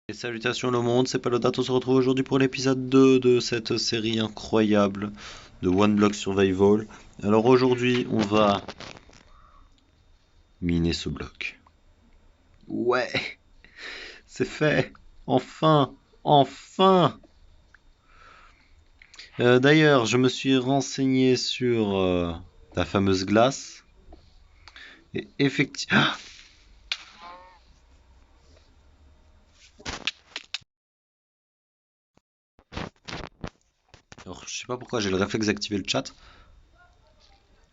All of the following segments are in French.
Et salutations le monde, c'est Palodate, on se retrouve aujourd'hui pour l'épisode 2 de cette série incroyable de One Block Survival. Alors aujourd'hui, on va miner ce bloc. Ouais, c'est fait. Enfin, enfin. D'ailleurs, je me suis renseigné sur la fameuse glace. Et effectivement... Alors, je sais pas pourquoi j'ai le réflexe d'activer le chat.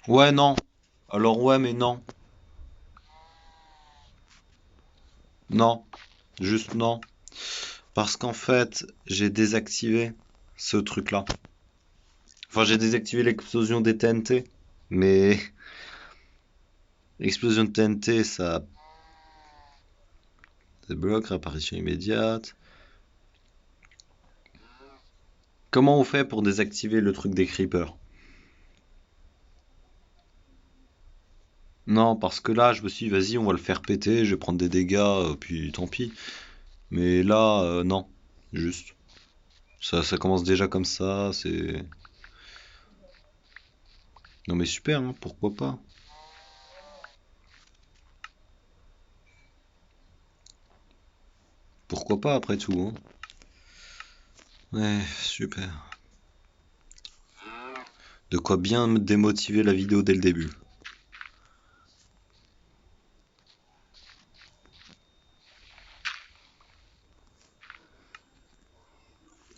Ouais, non. Alors ouais, mais non. Non. Juste non. Parce qu'en fait, j'ai désactivé ce truc-là. Enfin, j'ai désactivé l'explosion des TNT. Mais l'explosion de TNT, ça débloque, réapparition immédiate. Comment on fait pour désactiver le truc des creepers? Non, parce que là, je me suis dit, vas-y, on va le faire péter, je vais prendre des dégâts, puis tant pis. Mais là, non. Juste. Ça commence déjà comme ça, c'est... Non mais super, hein, pourquoi pas? Pourquoi pas après tout, hein? Ouais, super. De quoi bien me démotiver la vidéo dès le début.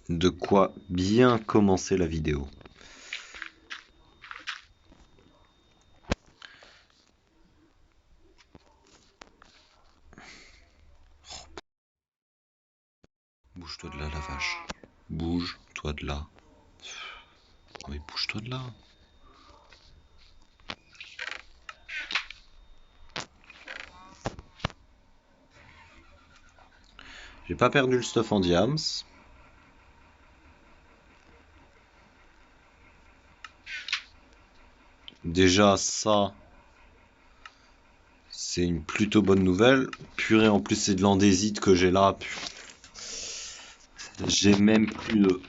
De quoi bien commencer la vidéo. Bouge-toi de là, la vache. Bouge-toi de là. Oh, mais bouge-toi de là. J'ai pas perdu le stuff en diams. Déjà, ça, c'est une plutôt bonne nouvelle. Purée, en plus, c'est de l'andésite que j'ai là. J'ai même plus de...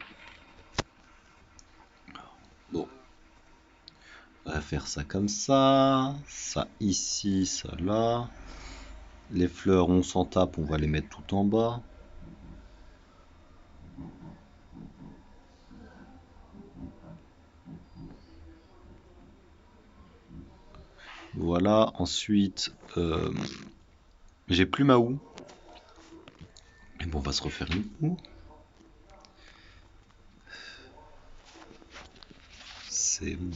Bon, on va faire ça comme ça. Ça ici, ça là. Les fleurs, on s'en tape, on va les mettre tout en bas. Voilà, ensuite, j'ai plus ma houe. Et bon, on va se refaire une houe. C'est bon.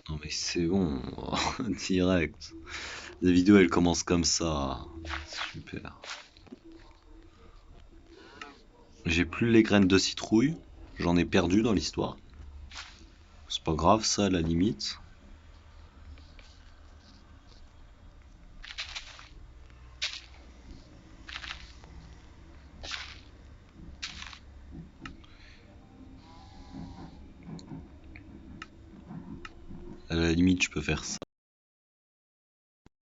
Non mais c'est bon, direct. La vidéo elle commence comme ça. Super. J'ai plus les graines de citrouille. J'en ai perdu dans l'histoire. C'est pas grave ça à la limite. À la limite je peux faire ça.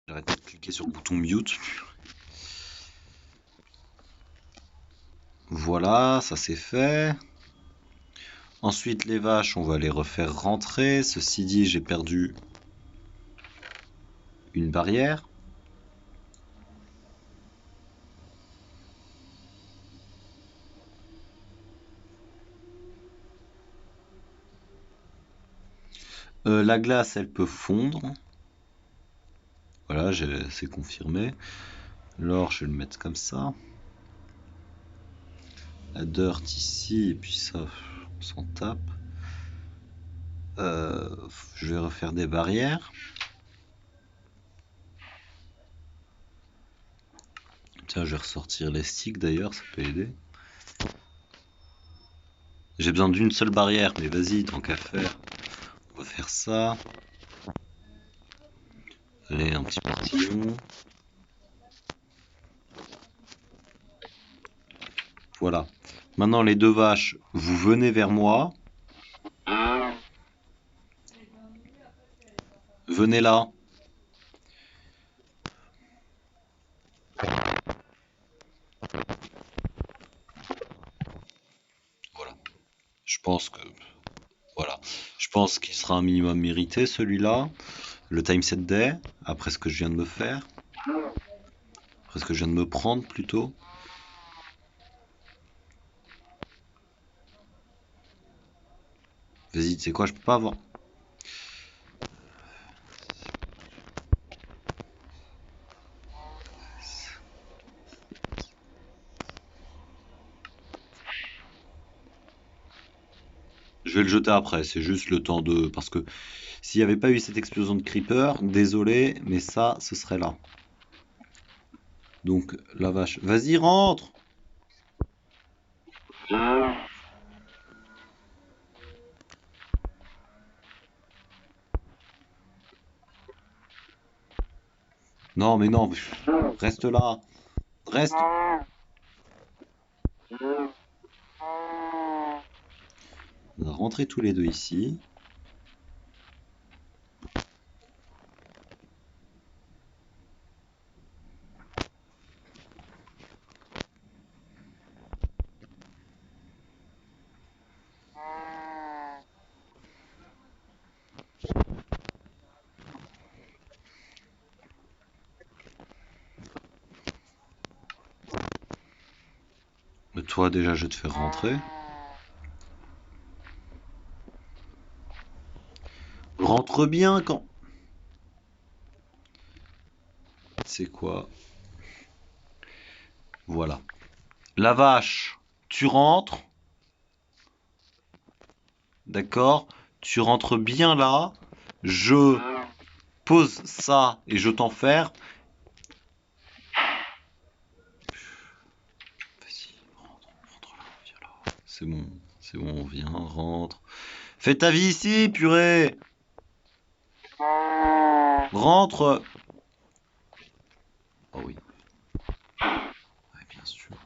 J'arrête de cliquer sur le bouton mute. Voilà, ça c'est fait. Ensuite les vaches on va les refaire rentrer. Ceci dit j'ai perdu une barrière. La glace elle peut fondre. Voilà, c'est confirmé. L'or, je vais le mettre comme ça. La dirt ici, et puis ça, on s'en tape. Je vais refaire des barrières. Tiens, je vais ressortir les sticks d'ailleurs, ça peut aider. J'ai besoin d'une seule barrière, mais vas-y, tant qu'à faire, on va faire ça. Allez, un petit portillon. Voilà. Maintenant, les deux vaches, vous venez vers moi. Venez là. pense que voilà. Je pense qu'il sera un minimum mérité celui-là. Le time set day, après ce que je viens de me faire. Après ce que je viens de me prendre plutôt. Vas-y, tu sais quoi, je peux pas avoir. Je vais le jeter après, c'est juste le temps de. Parce que s'il n'y avait pas eu cette explosion de creeper, désolé, mais ça, ce serait là. Donc, la vache. Vas-y, rentre! Non, mais non, reste là. Reste. On va rentrer tous les deux ici. Mais toi, déjà, je vais te faire rentrer. Rentre bien quand. C'est quoi? Voilà. La vache, tu rentres. D'accord? Tu rentres bien là. Je pose ça et je t'enferme. Vas-y, rentre là, viens là. C'est bon, viens, rentre. Fais ta vie ici, purée! Rentre! Oh oui, ouais, bien sûr.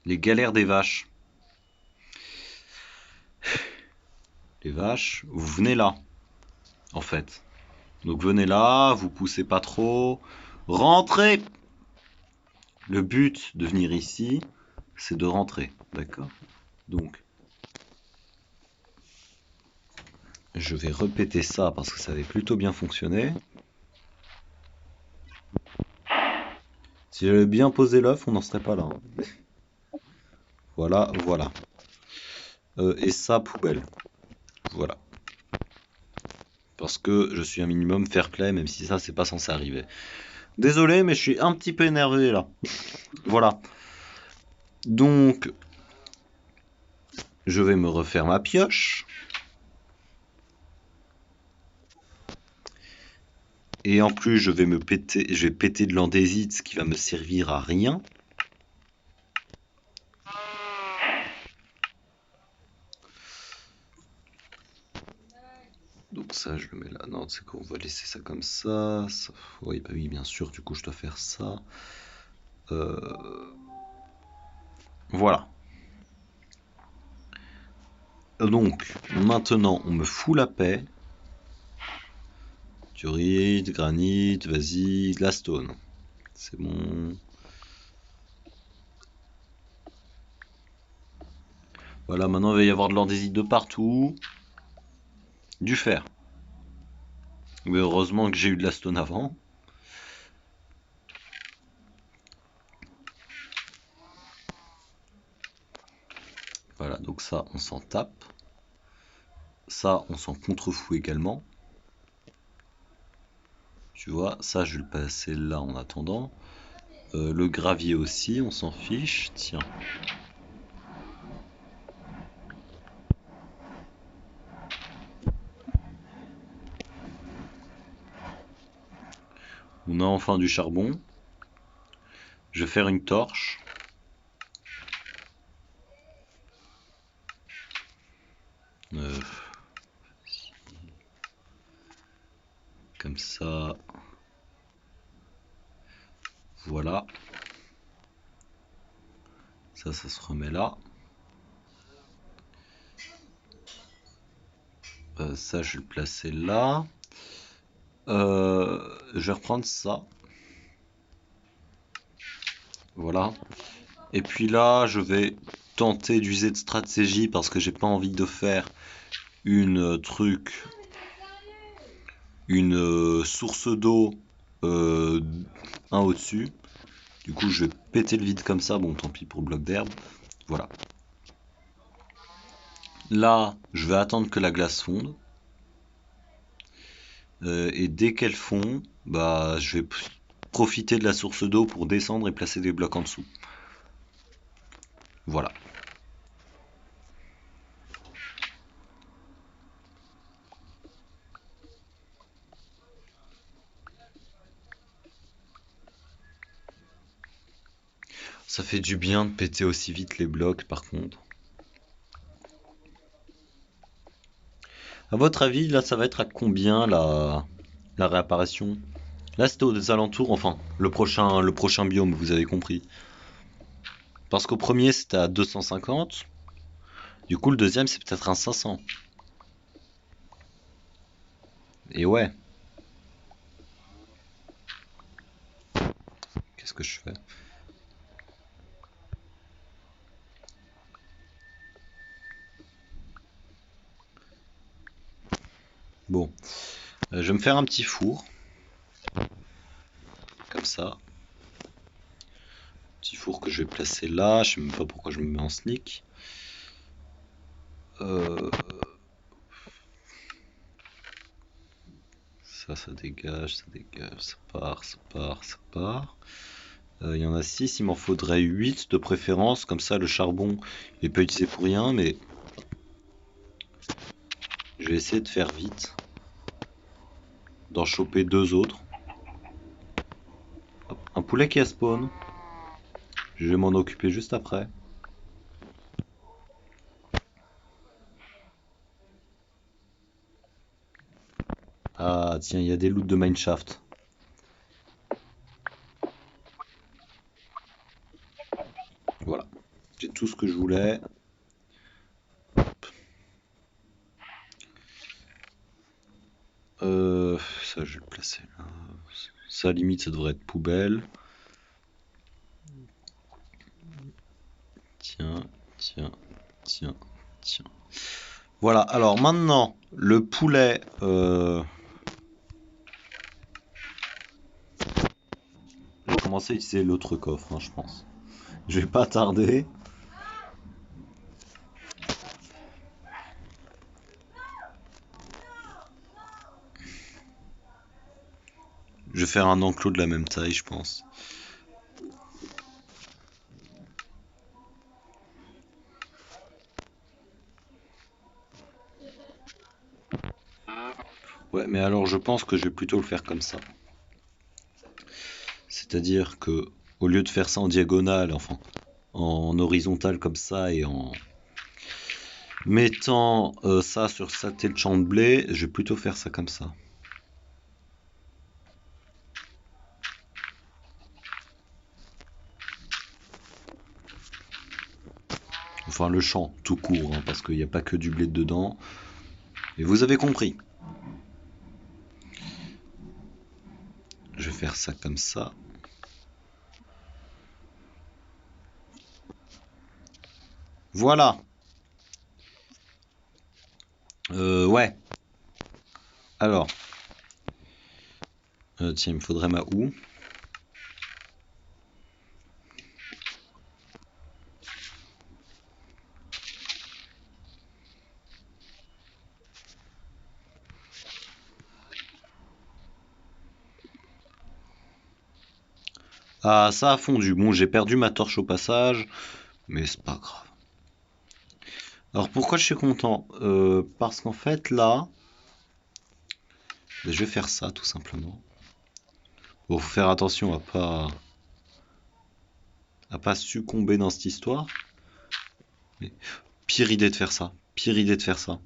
Les galères des vaches. Les vaches, vous venez là, en fait. Donc venez là, vous poussez pas trop. Rentrez! Le but de venir ici, c'est de rentrer, d'accord? Donc, je vais répéter ça parce que ça avait plutôt bien fonctionné. Si j'avais bien posé l'œuf, on n'en serait pas là, hein. Voilà, voilà. Et ça, poubelle. Voilà. Parce que je suis un minimum fair play, même si ça, c'est pas censé arriver. Désolé, mais je suis un petit peu énervé là. Voilà. Donc, je vais me refaire ma pioche. Et en plus, je vais péter de l'andésite, ce qui va me servir à rien. Donc ça, je le mets là. Non, c'est qu'on va laisser ça comme ça. Oui, bah oui, bien sûr. Du coup, je dois faire ça. Voilà. Donc, maintenant, on me fout la paix. Diorite, granit, vas-y, de la stone. C'est bon. Voilà, maintenant il va y avoir de l'andésite de partout. Du fer. Mais heureusement que j'ai eu de la stone avant. Voilà, donc ça, on s'en tape. Ça, on s'en contrefout également. Tu vois, ça, je vais le passer là en attendant. Le gravier aussi, on s'en fiche. Tiens. On a enfin du charbon. Je vais faire une torche. Euh, Comme ça. Voilà. Ça se remet là. Ça, je vais le placer là. Je vais reprendre ça. Voilà. Et puis là, je vais tenter d'user de stratégie parce que j'ai pas envie de faire une source d'eau euh, un au-dessus. Du coup, je vais péter le vide comme ça. Bon, tant pis pour le bloc d'herbe. Voilà. Là, je vais attendre que la glace fonde. Et dès qu'elle fond, bah, je vais profiter de la source d'eau pour descendre et placer des blocs en dessous. Voilà. Ça fait du bien de péter aussi vite les blocs, par contre. À votre avis, là, ça va être à combien la réapparition? Là, c'était aux alentours, enfin, le prochain biome, vous avez compris. Parce qu'au premier, c'était à 250. Du coup, le deuxième, c'est peut-être un 500. Et ouais, qu'est-ce que je fais? Bon, je vais me faire un petit four, comme ça. Petit four que je vais placer là. Je sais même pas pourquoi je me mets en sneak. Euh, ça dégage, ça part, ça part, ça part. Il y en a 6, il m'en faudrait 8 de préférence. Comme ça, le charbon, il est pas utilisé pour rien, mais je vais essayer de faire vite. D'en choper 2 autres. Hop, un poulet qui a spawn. Je vais m'en occuper juste après. Ah, tiens, il y a des loots de mineshaft. Voilà. J'ai tout ce que je voulais. Ça, je vais le placer là. Ça, limite, ça devrait être poubelle. Tiens, tiens, tiens, tiens. Voilà, alors maintenant, le poulet. Je vais commencer à utiliser l'autre coffre, hein, je pense. Je vais pas tarder. Je vais faire un enclos de la même taille, je pense. Ouais, mais alors je pense que je vais plutôt le faire comme ça. C'est-à-dire que au lieu de faire ça en diagonale, enfin en horizontal comme ça et en mettant ça sur sa tête de champ de blé, je vais plutôt faire ça comme ça. Enfin le champ tout court, hein, parce qu'il n'y a pas que du blé dedans. Et vous avez compris. Je vais faire ça comme ça. Voilà. Ouais. Alors. Tiens, il me faudrait ma houe. Ah, ça a fondu. Bon, j'ai perdu ma torche au passage, mais c'est pas grave. Alors pourquoi je suis content? Parce qu'en fait là, je vais faire ça tout simplement. Bon, faut faire attention à pas succomber dans cette histoire. Mais pire idée de faire ça. Pire idée de faire ça.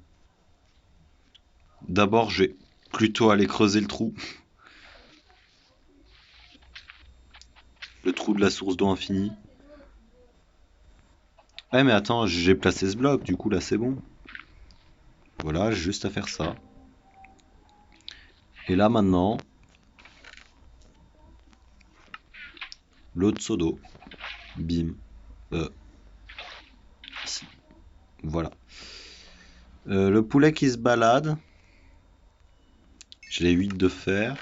D'abord, je vais plutôt aller creuser le trou. Le trou de la source d'eau infinie. Ouais, mais attends, j'ai placé ce bloc, du coup là c'est bon. Voilà, j'ai juste à faire ça. Et là maintenant, l'autre seau d'eau. Bim. Ici. Voilà. Le poulet qui se balade. J'ai les 8 de fer.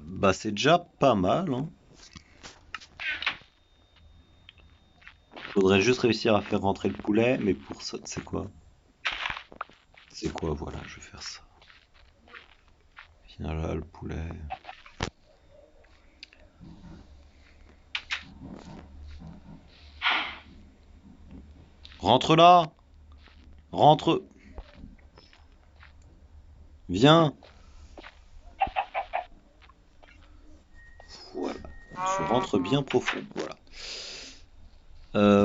Bah c'est déjà pas mal, hein. Faudrait juste réussir à faire rentrer le poulet, mais pour ça, c'est quoi? C'est quoi? Voilà, je vais faire ça. Viens là, le poulet. Rentre là! Rentre! Viens! Voilà. Tu rentres bien profond. Voilà.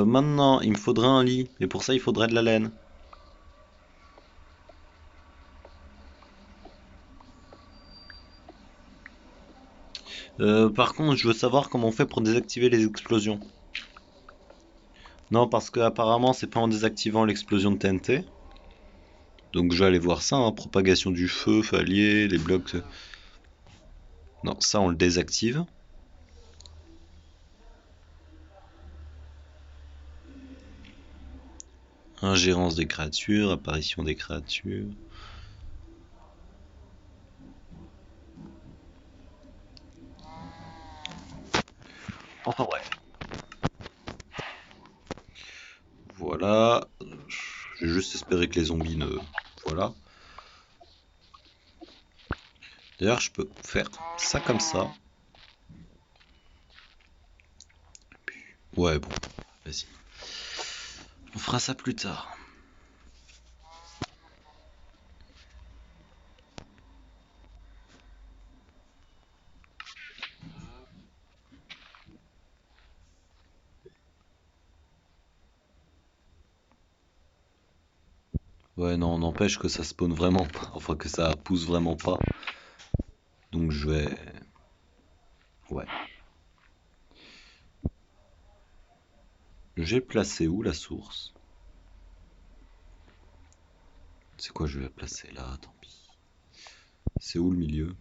Maintenant, il me faudrait un lit. Et pour ça, il faudrait de la laine. Par contre, je veux savoir comment on fait pour désactiver les explosions. Non, parce que apparemment, c'est pas en désactivant l'explosion de TNT. Donc je vais aller voir ça, hein. Propagation du feu, allié, les blocs. Non, ça on le désactive. Ingérence des créatures, apparition des créatures. Enfin bref. Voilà. Je vais juste espérer que les zombies ne... Voilà. D'ailleurs, je peux faire ça comme ça. Ouais, bon. Vas-y. On fera ça plus tard. Ouais, non, n'empêche que ça spawn vraiment pas. Enfin, que ça pousse vraiment pas. Donc je vais... Ouais. J'ai placé où la source? C'est quoi, je vais la placer là, tant pis. C'est où le milieu?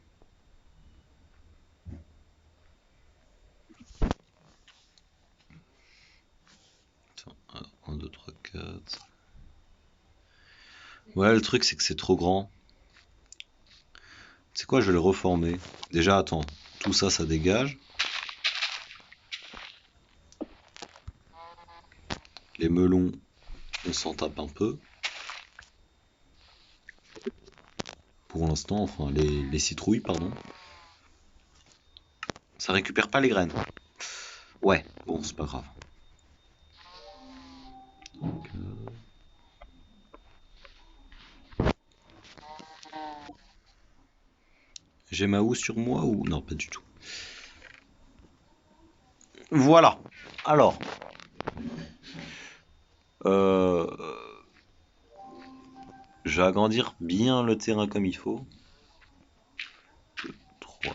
Attends, 1, 2, 3, 4. Ouais, le truc c'est que c'est trop grand. C'est quoi, je vais le reformer. Déjà, attends, tout ça, ça dégage. Les melons, on s'en tape un peu. Pour l'instant, enfin, les citrouilles, pardon. Ça récupère pas les graines. Ouais, bon, c'est pas grave. Donc, j'ai ma houe sur moi ou... Non, pas du tout. Voilà. Alors. Euh... Je vais agrandir bien le terrain comme il faut. 2, 3,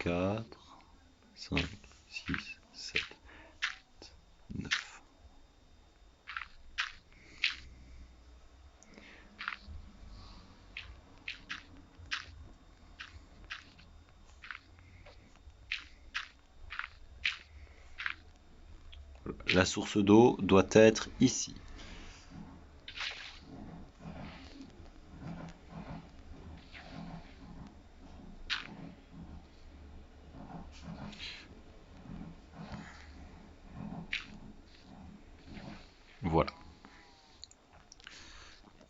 4, 5, 6, 7, 9. La source d'eau doit être ici. Voilà.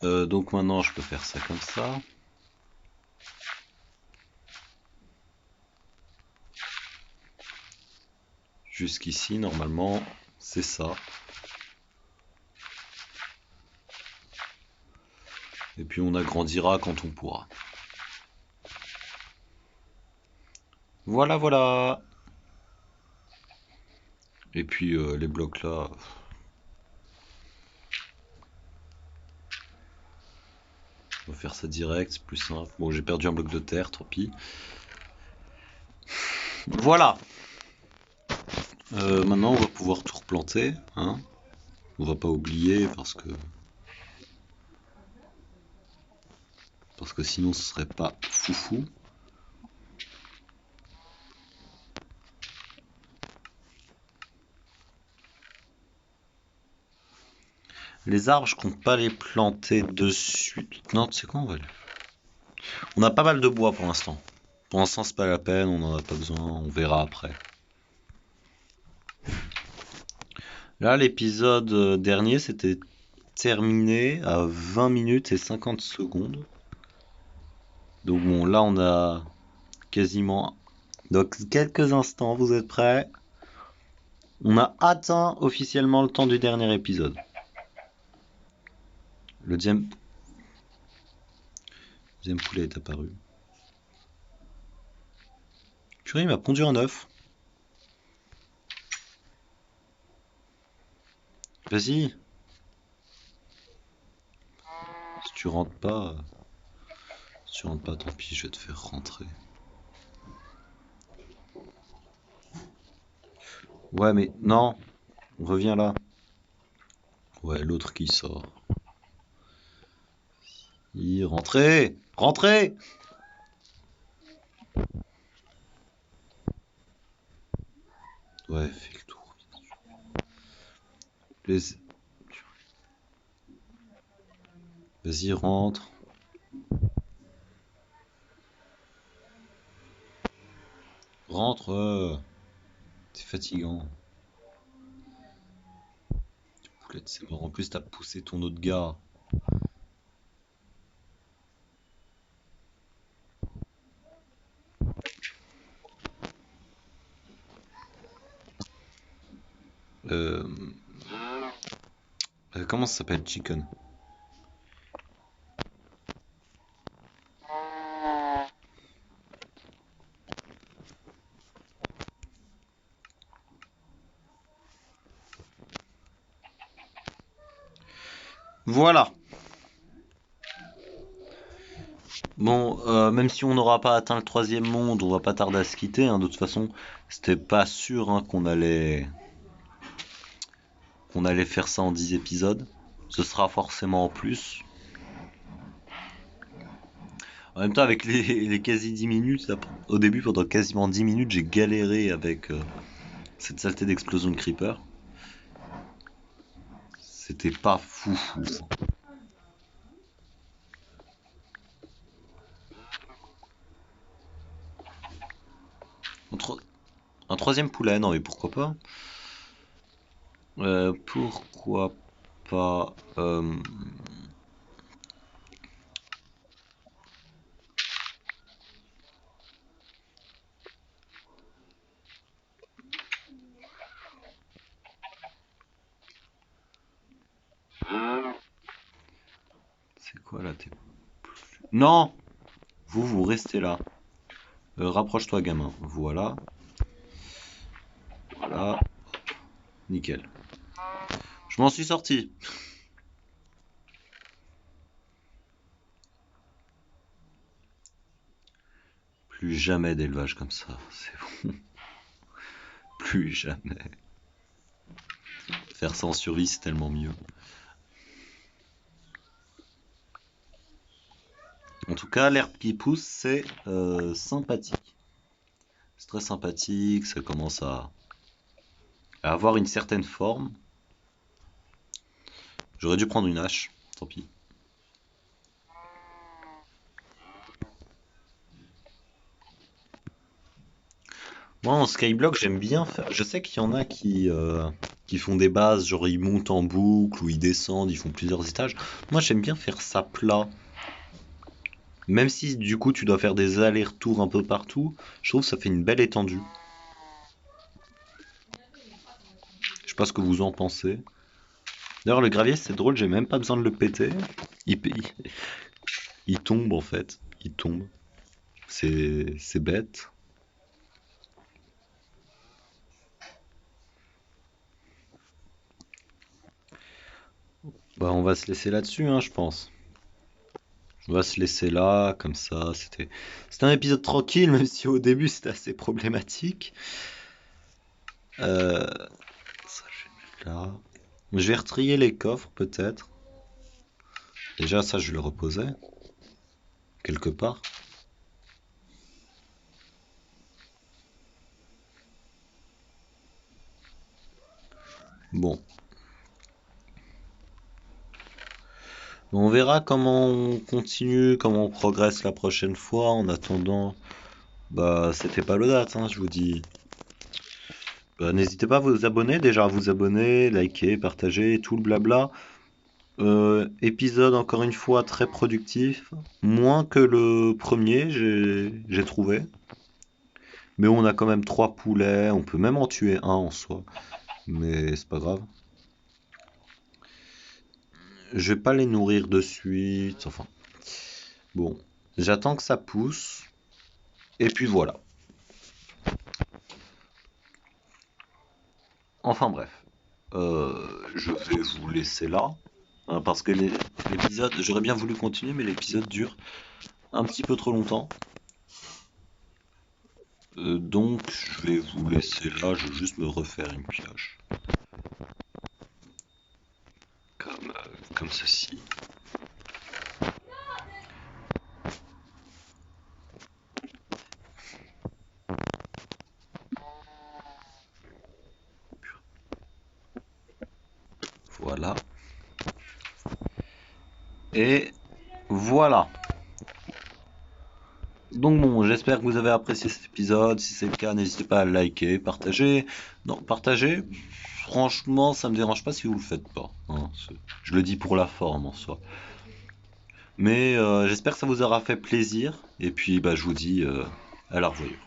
Donc maintenant je peux faire ça comme ça. Jusqu'ici normalement c'est ça. Et puis on agrandira quand on pourra. Voilà, voilà. Et puis les blocs là. On va faire ça direct, c'est plus simple. Bon, j'ai perdu un bloc de terre, tant pis. Voilà. Maintenant, on va pouvoir tout replanter, hein. On va pas oublier parce que sinon ce serait pas foufou. Les arbres, je compte pas les planter dessus. Non, tu sais quoi, on a pas mal de bois pour l'instant. Pour l'instant, c'est pas la peine, on en a pas besoin, on verra après. Là, l'épisode dernier, c'était terminé à 20 minutes et 50 secondes. Donc bon, là, on a quasiment... Donc, quelques instants, vous êtes prêts? On a atteint officiellement le temps du dernier épisode. Le deuxième poulet est apparu. Purée, il m'a pondu un œuf. Vas-y. Si tu rentres pas, tant pis, je vais te faire rentrer. Ouais, mais non. Reviens là. Ouais, l'autre qui sort. Rentrez! Rentrez! Ouais, fais le tour. Les... Vas-y, rentre. Rentre. C'est fatigant. Poulette, c'est mort. En plus, t'as poussé ton autre gars. Euh... Comment ça s'appelle, Chicken? Voilà. Bon, même si on n'aura pas atteint le troisième monde, on va pas tarder à se quitter, hein. De toute façon, c'était pas sûr, hein, qu'on allait faire ça en 10 épisodes. Ce sera forcément en plus. En même temps, avec les quasi 10 minutes, là, au début, pendant quasiment 10 minutes, j'ai galéré avec cette saleté d'explosion de creeper. C'était pas fou. Un troisième poulet, non mais pourquoi pas? Pourquoi pas C'est quoi là Non! Vous restez là. Rapproche-toi, gamin. Voilà. Voilà. Nickel. Je m'en suis sorti. Plus jamais d'élevage comme ça. C'est bon. Plus jamais. Faire ça en survie, c'est tellement mieux. En tout cas, l'herbe qui pousse, c'est sympathique. C'est très sympathique, ça commence à avoir une certaine forme. J'aurais dû prendre une hache, tant pis. Moi, en skyblock, j'aime bien faire. Je sais qu'il y en a qui font des bases, genre ils montent en boucle ou ils descendent, ils font plusieurs étages. Moi, j'aime bien faire ça plat. Même si du coup tu dois faire des allers-retours un peu partout, je trouve que ça fait une belle étendue. Je sais pas ce que vous en pensez. D'ailleurs, le gravier, c'est drôle, j'ai même pas besoin de le péter. Il tombe en fait. Il tombe. C'est bête. Bah, on va se laisser là-dessus, hein, je pense. On va se laisser là, comme ça. C'était un épisode tranquille, même si au début c'était assez problématique. Ça, je vais le mettre là. Je vais retrier les coffres peut-être. Déjà ça je le reposais quelque part. Bon. On verra comment on continue, comment on progresse la prochaine fois. En attendant, bah c'était pas le date, hein, je vous dis. Bah, n'hésitez pas à vous abonner, déjà à vous abonner, liker, partager, tout le blabla. Épisode encore une fois très productif, moins que le premier, j'ai trouvé. Mais on a quand même 3 poulets, on peut même en tuer un en soi, mais c'est pas grave. Je vais pas les nourrir de suite, enfin. Bon, j'attends que ça pousse, et puis voilà. Enfin bref, je vais vous laisser là, hein, parce que l'épisode, j'aurais bien voulu continuer, mais l'épisode dure un petit peu trop longtemps. Donc je vais vous laisser là, je vais juste me refaire une pioche. Comme ceci. Voilà. Et voilà. Donc bon, j'espère que vous avez apprécié cet épisode. Si c'est le cas, n'hésitez pas à liker, partager. Non, partager, franchement, ça me dérange pas si vous le faites pas, hein. Je le dis pour la forme en soi. Mais j'espère que ça vous aura fait plaisir. Et puis bah, je vous dis à la revoyure.